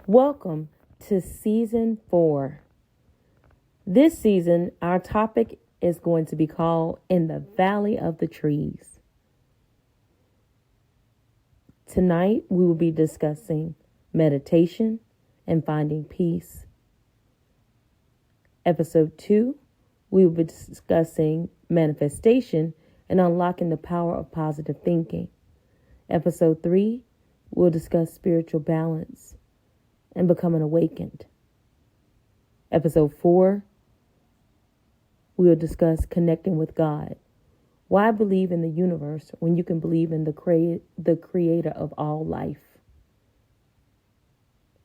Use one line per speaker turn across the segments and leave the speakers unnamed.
Welcome to season 4. This season, our topic is going to be called In the Valley of the Trees. Tonight, we will be discussing meditation and finding peace. Episode 2, we will be discussing manifestation and unlocking the power of positive thinking. Episode 3, we'll discuss spiritual balance and becoming awakened. Episode 4, we will discuss connecting with God. Why believe in the universe when you can believe in the creator of all life?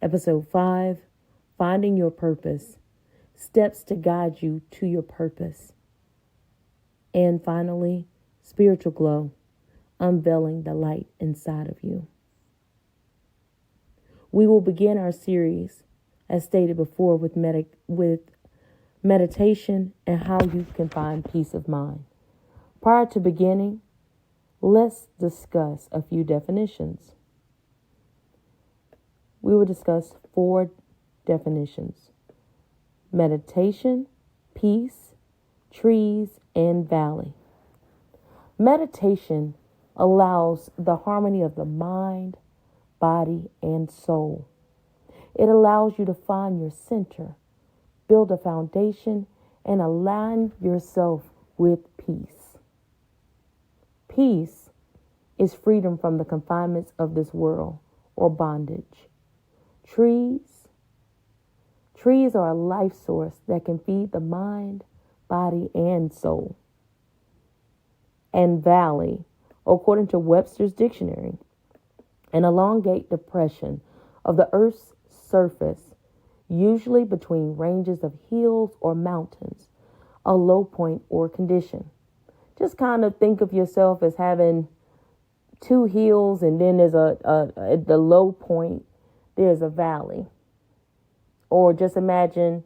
Episode 5, finding your purpose. Steps to guide you to your purpose. And finally, spiritual glow, unveiling the light inside of you. We will begin our series, as stated before, with meditation and how you can find peace of mind. Prior to beginning, let's discuss a few definitions. We will discuss 4 definitions: meditation, peace, trees, and valley. Meditation allows the harmony of the mind, body, and soul. It allows you to find your center, build a foundation, and align yourself with peace. Peace is freedom from the confinements of this world or bondage. Trees are a life source that can feed the mind, body, and soul. And valley, according to Webster's dictionary, an elongate depression of the earth's surface, usually between ranges of hills or mountains, a low point or condition. Just kind of think of yourself as having 2 hills, and then there's at the low point, there's a valley. Or just imagine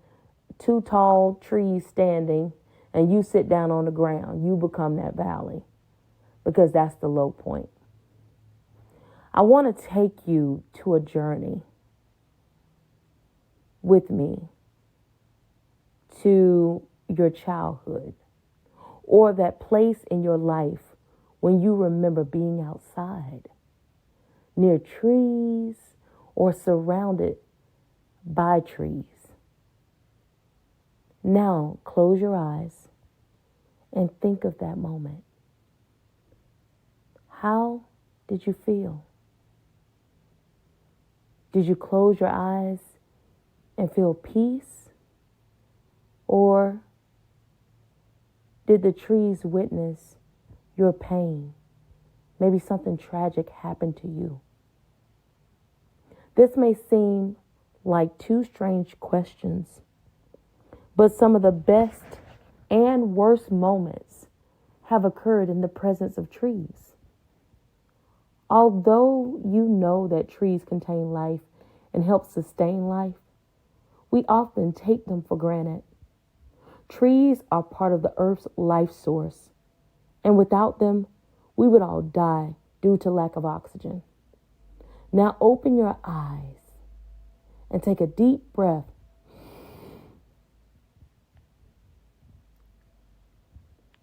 2 tall trees standing, and you sit down on the ground. You become that valley, because that's the low point. I want to take you to a journey with me to your childhood, or that place in your life when you remember being outside, near trees, or surrounded by trees. Now, close your eyes and think of that moment. How did you feel? Did you close your eyes and feel peace? Or did the trees witness your pain? Maybe something tragic happened to you. This may seem like 2 strange questions, but some of the best and worst moments have occurred in the presence of trees. Although you know that trees contain life and help sustain life, we often take them for granted. Trees are part of the earth's life source, and without them, we would all die due to lack of oxygen. Now open your eyes and take a deep breath.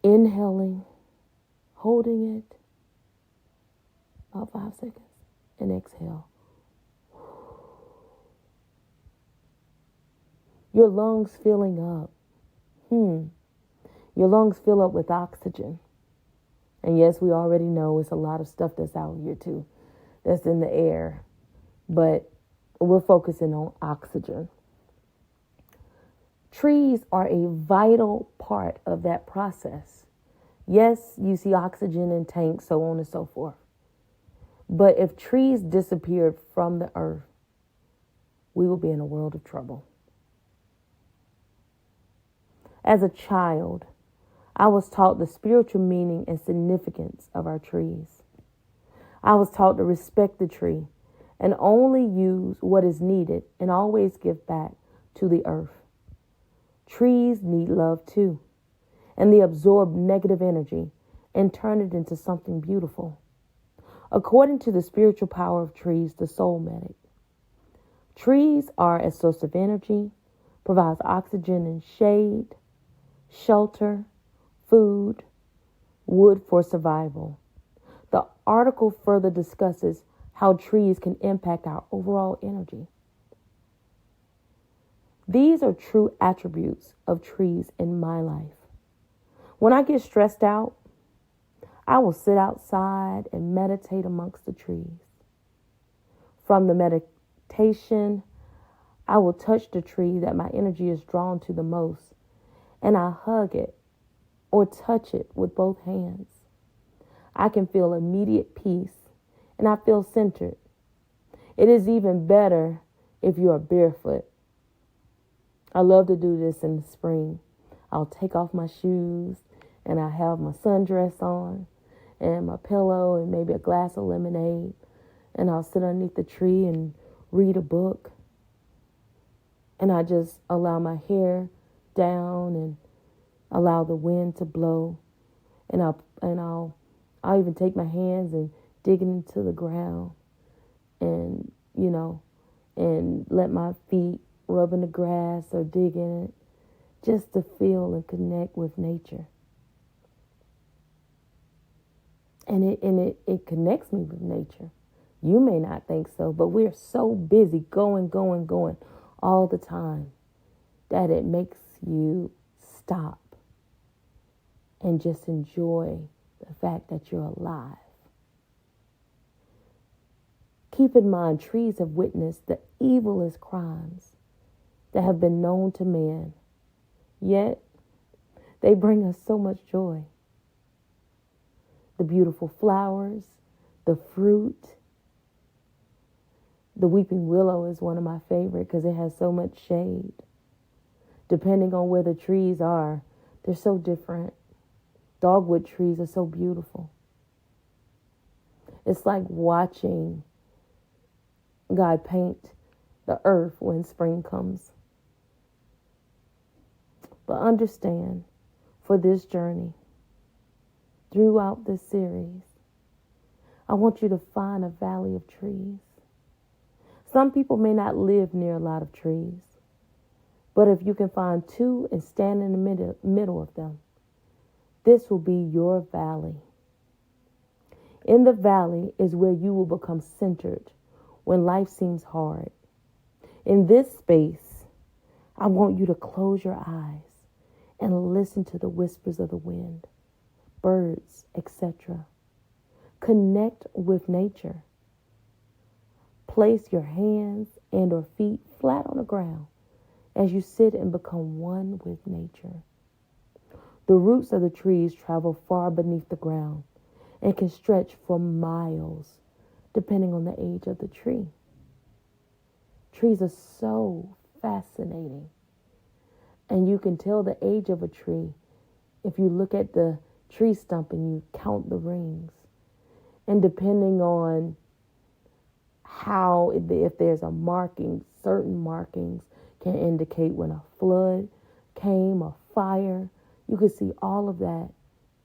Inhaling, holding it about 5 seconds, and exhale. Your lungs filling up. Your lungs fill up with oxygen. And yes, we already know it's a lot of stuff that's out here too, that's in the air. But we're focusing on oxygen. Trees are a vital part of that process. Yes, you see oxygen in tanks, so on and so forth. But if trees disappeared from the earth, we will be in a world of trouble. As a child, I was taught the spiritual meaning and significance of our trees. I was taught to respect the tree and only use what is needed and always give back to the earth. Trees need love too, and they absorb negative energy and turn it into something beautiful. According to the spiritual power of trees, the soul medic, Trees are a source of energy, provides oxygen and shade, shelter, food, wood for survival. The article further discusses how trees can impact our overall energy. These are true attributes of trees in my life. When I get stressed out, I will sit outside and meditate amongst the trees. From the meditation, I will touch the tree that my energy is drawn to the most, and I hug it or touch it with both hands. I can feel immediate peace, and I feel centered. It is even better if you are barefoot. I love to do this in the spring. I'll take off my shoes, and I have my sundress on, and my pillow, and maybe a glass of lemonade, and I'll sit underneath the tree and read a book. And I just allow my hair down and allow the wind to blow. And I'll even take my hands and dig it into the ground and, and let my feet rub in the grass or dig in it just to feel and connect with nature. And it connects me with nature. You may not think so, but we're so busy going all the time that it makes you stop and just enjoy the fact that you're alive. Keep in mind, trees have witnessed the evilest crimes that have been known to man, yet they bring us so much joy. The beautiful flowers, the fruit. The weeping willow is one of my favorite because it has so much shade. Depending on where the trees are, they're so different. Dogwood trees are so beautiful. It's like watching God paint the earth when spring comes. But understand, for this journey, throughout this series, I want you to find a valley of trees. Some people may not live near a lot of trees, but if you can find two and stand in the middle of them, this will be your valley. In the valley is where you will become centered when life seems hard. In this space, I want you to close your eyes and listen to the whispers of the wind, birds, etc. Connect with nature. Place your hands and or feet flat on the ground as you sit and become one with nature. The roots of the trees travel far beneath the ground and can stretch for miles, depending on the age of the tree. Trees are so fascinating. And you can tell the age of a tree if you look at the tree stump and you count the rings. And depending on how, if there's a marking, certain markings can indicate when a flood came, a fire. You can see all of that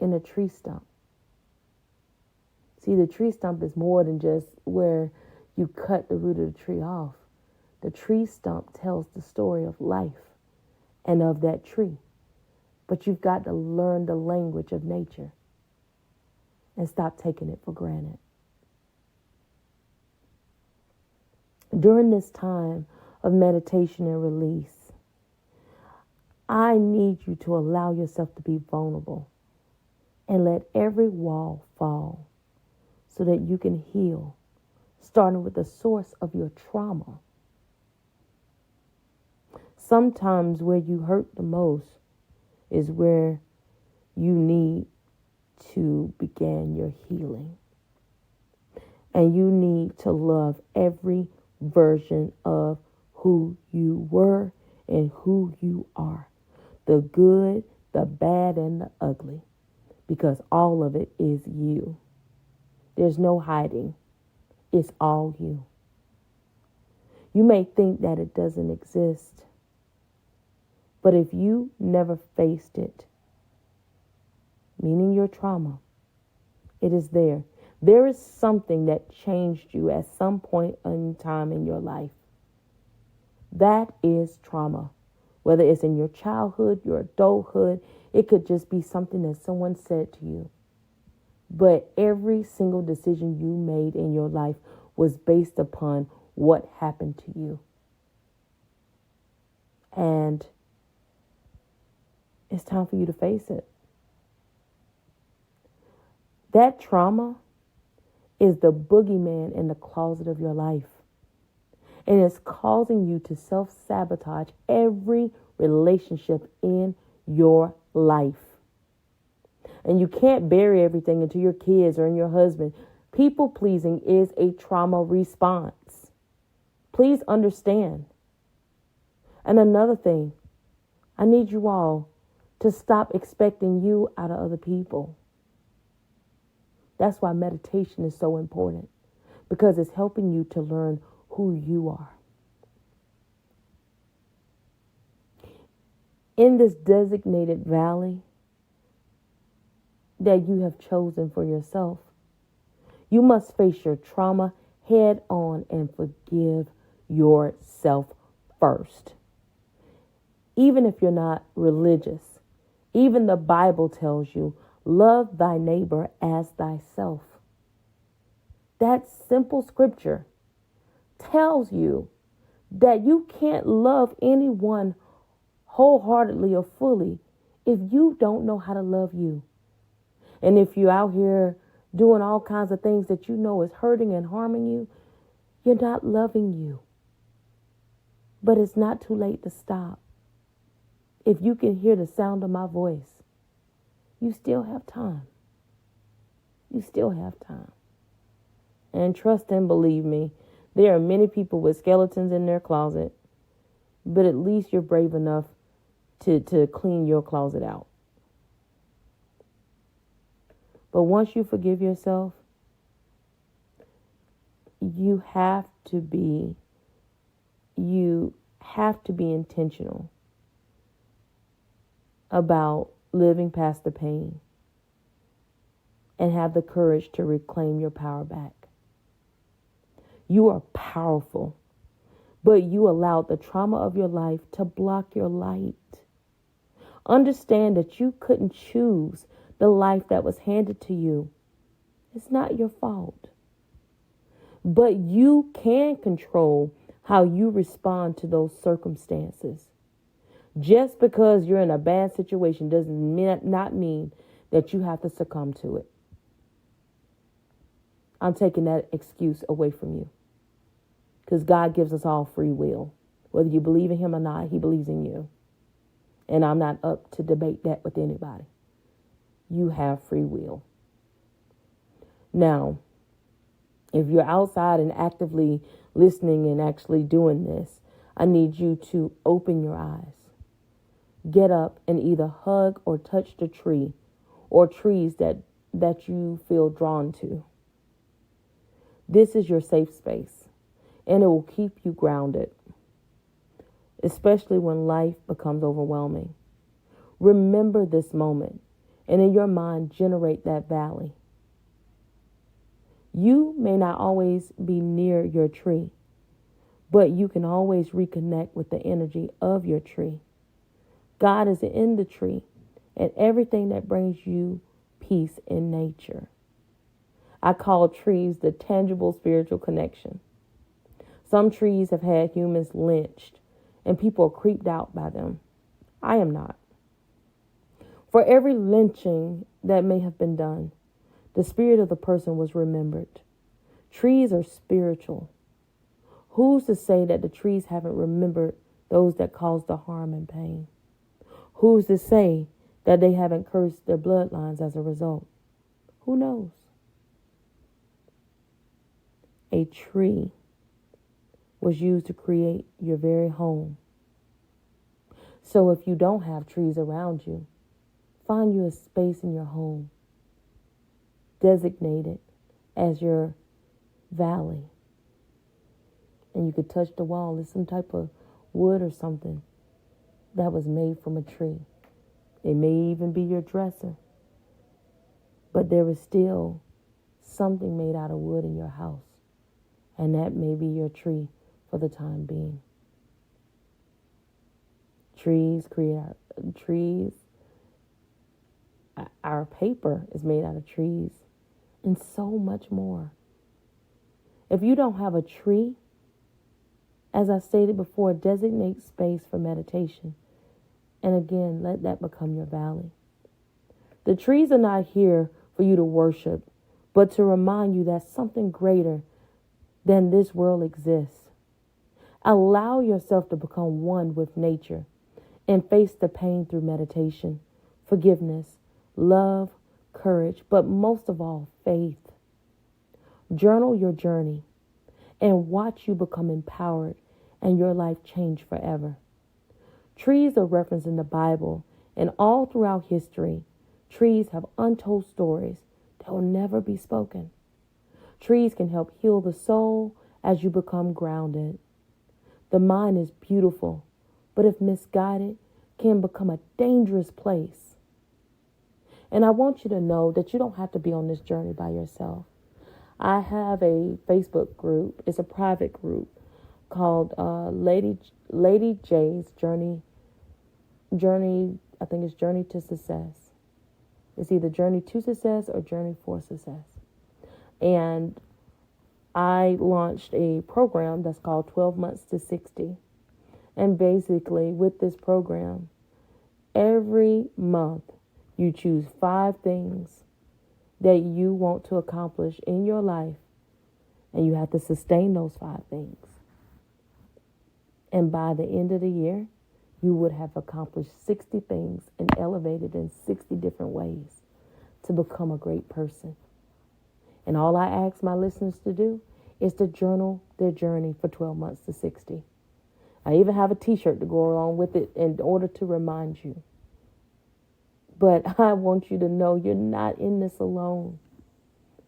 in a tree stump. See, the tree stump is more than just where you cut the root of the tree off. The tree stump tells the story of life and of that tree. But you've got to learn the language of nature and stop taking it for granted. During this time of meditation and release, I need you to allow yourself to be vulnerable and let every wall fall so that you can heal, starting with the source of your trauma. Sometimes where you hurt the most is where you need to begin your healing. And you need to love every version of who you were and who you are. The good, the bad, and the ugly. Because all of it is you. There's no hiding. It's all you. You may think that it doesn't exist. But if you never faced it, meaning your trauma, it is there. There is something that changed you at some point in time in your life. That is trauma. Whether it's in your childhood, your adulthood, it could just be something that someone said to you. But every single decision you made in your life was based upon what happened to you. And it's time for you to face it. That trauma is the boogeyman in the closet of your life. And it's causing you to self-sabotage every relationship in your life. And you can't bury everything into your kids or in your husband. People pleasing is a trauma response. Please understand. And another thing, I need you all to stop expecting you out of other people. That's why meditation is so important, because it's helping you to learn who you are. In this designated valley that you have chosen for yourself, you must face your trauma head on and forgive yourself first. Even if you're not religious, even the Bible tells you, love thy neighbor as thyself. That simple scripture tells you that you can't love anyone wholeheartedly or fully if you don't know how to love you. And if you're out here doing all kinds of things that you know is hurting and harming you, you're not loving you. But it's not too late to stop. If you can hear the sound of my voice, you still have time. You still have time. And trust and believe me, there are many people with skeletons in their closet, but at least you're brave enough to clean your closet out. But once you forgive yourself, you have to be intentional about living past the pain and have the courage to reclaim your power back. You are powerful, but you allowed the trauma of your life to block your light. Understand that you couldn't choose the life that was handed to you. It's not your fault. But you can control how you respond to those circumstances. Just because you're in a bad situation does not mean that you have to succumb to it. I'm taking that excuse away from you. Because God gives us all free will. Whether you believe in him or not, he believes in you. And I'm not up to debate that with anybody. You have free will. Now, if you're outside and actively listening and actually doing this, I need you to open your eyes. Get up and either hug or touch the tree or trees that you feel drawn to. This is your safe space, and it will keep you grounded, especially when life becomes overwhelming. Remember this moment, and in your mind, generate that valley. You may not always be near your tree, but you can always reconnect with the energy of your tree. God is in the tree and everything that brings you peace in nature. I call trees the tangible spiritual connection. Some trees have had humans lynched and people are creeped out by them. I am not. For every lynching that may have been done, the spirit of the person was remembered. Trees are spiritual. Who's to say that the trees haven't remembered those that caused the harm and pain? Who's to say that they haven't cursed their bloodlines as a result? Who knows? A tree was used to create your very home. So if you don't have trees around you, find you a space in your home designated as your valley. And you could touch the wall. It's some type of wood or something that was made from a tree. It may even be your dresser. But there is still something made out of wood in your house. And that may be your tree for the time being. Trees create trees. Our paper is made out of trees, and so much more. If you don't have a tree, as I stated before, designate space for meditation. And again, let that become your valley. The trees are not here for you to worship, but to remind you that something greater than this world exists. Allow yourself to become one with nature and face the pain through meditation, forgiveness, love, courage, but most of all, faith. Journal your journey and watch you become empowered and your life change forever. Trees are referenced in the Bible, and all throughout history, trees have untold stories that will never be spoken. Trees can help heal the soul as you become grounded. The mind is beautiful, but if misguided, can become a dangerous place. And I want you to know that you don't have to be on this journey by yourself. I have a Facebook group. It's a private group called Lady J's Journey. I think it's Journey to Success. It's either Journey to Success or Journey for Success. And I launched a program that's called 12 Months to 60. And basically, with this program, every month you choose 5 things that you want to accomplish in your life, and you have to sustain those 5 things. And by the end of the year, you would have accomplished 60 things and elevated in 60 different ways to become a great person. And all I ask my listeners to do is to journal their journey for 12 months to 60. I even have a t-shirt to go along with it in order to remind you. But I want you to know you're not in this alone.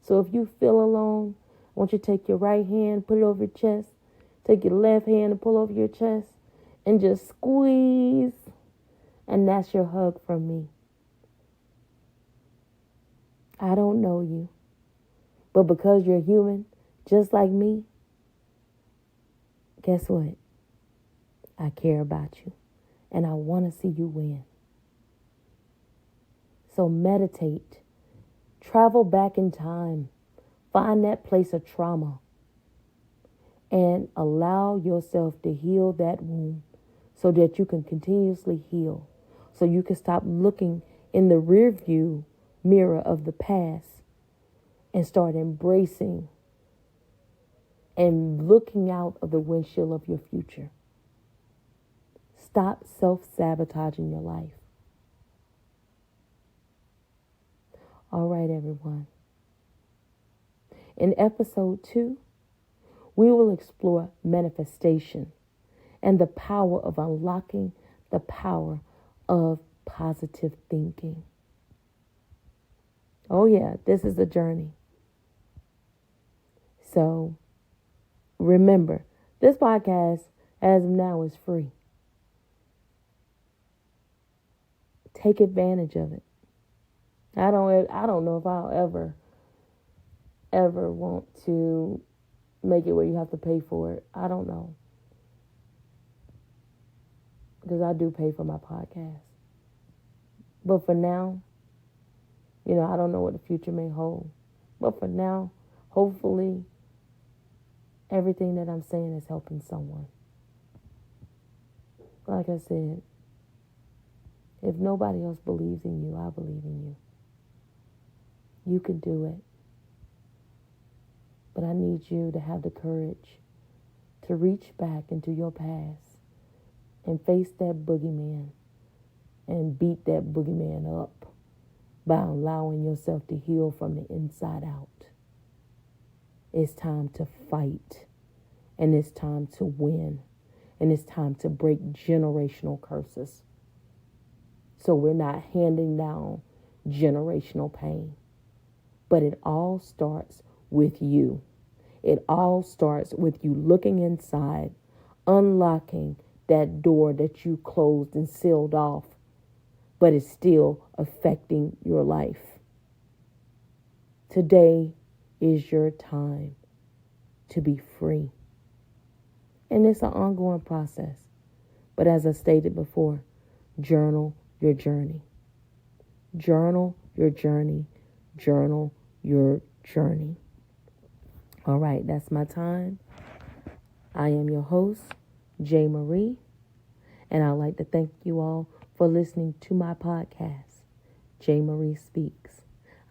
So if you feel alone, I want you to take your right hand, put it over your chest, take your left hand and pull over your chest, and just squeeze. And that's your hug from me. I don't know you, but because you're human, just like me, guess what? I care about you, and I want to see you win. So meditate, travel back in time, find that place of trauma, and allow yourself to heal that wound so that you can continuously heal, so you can stop looking in the rear view mirror of the past and start embracing and looking out of the windshield of your future. Stop self-sabotaging your life. All right, everyone. In episode 2, we will explore manifestation and the power of unlocking the power of positive thinking. Oh yeah, this is a journey. So remember, this podcast as of now is free. Take advantage of it. I don't know if I'll ever want to make it where you have to pay for it. I don't know. Because I do pay for my podcast. But for now, I don't know what the future may hold. But for now, hopefully, everything that I'm saying is helping someone. Like I said, if nobody else believes in you, I believe in you. You can do it. But I need you to have the courage to reach back into your past and face that boogeyman and beat that boogeyman up by allowing yourself to heal from the inside out. It's time to fight, and it's time to win, and it's time to break generational curses. So we're not handing down generational pain. But it all starts with you. It all starts with you looking inside, unlocking that door that you closed and sealed off, but it's still affecting your life. Today is your time to be free. And it's an ongoing process. But as I stated before, journal your journey. Journal your journey. Journal your journey. All right, that's my time. I am your host, J. Marie, and I'd like to thank you all for listening to my podcast, J. Marie Speaks.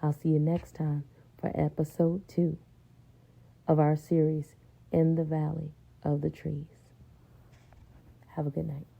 I'll see you next time for episode 2 of our series, In the Valley of the Trees. Have a good night.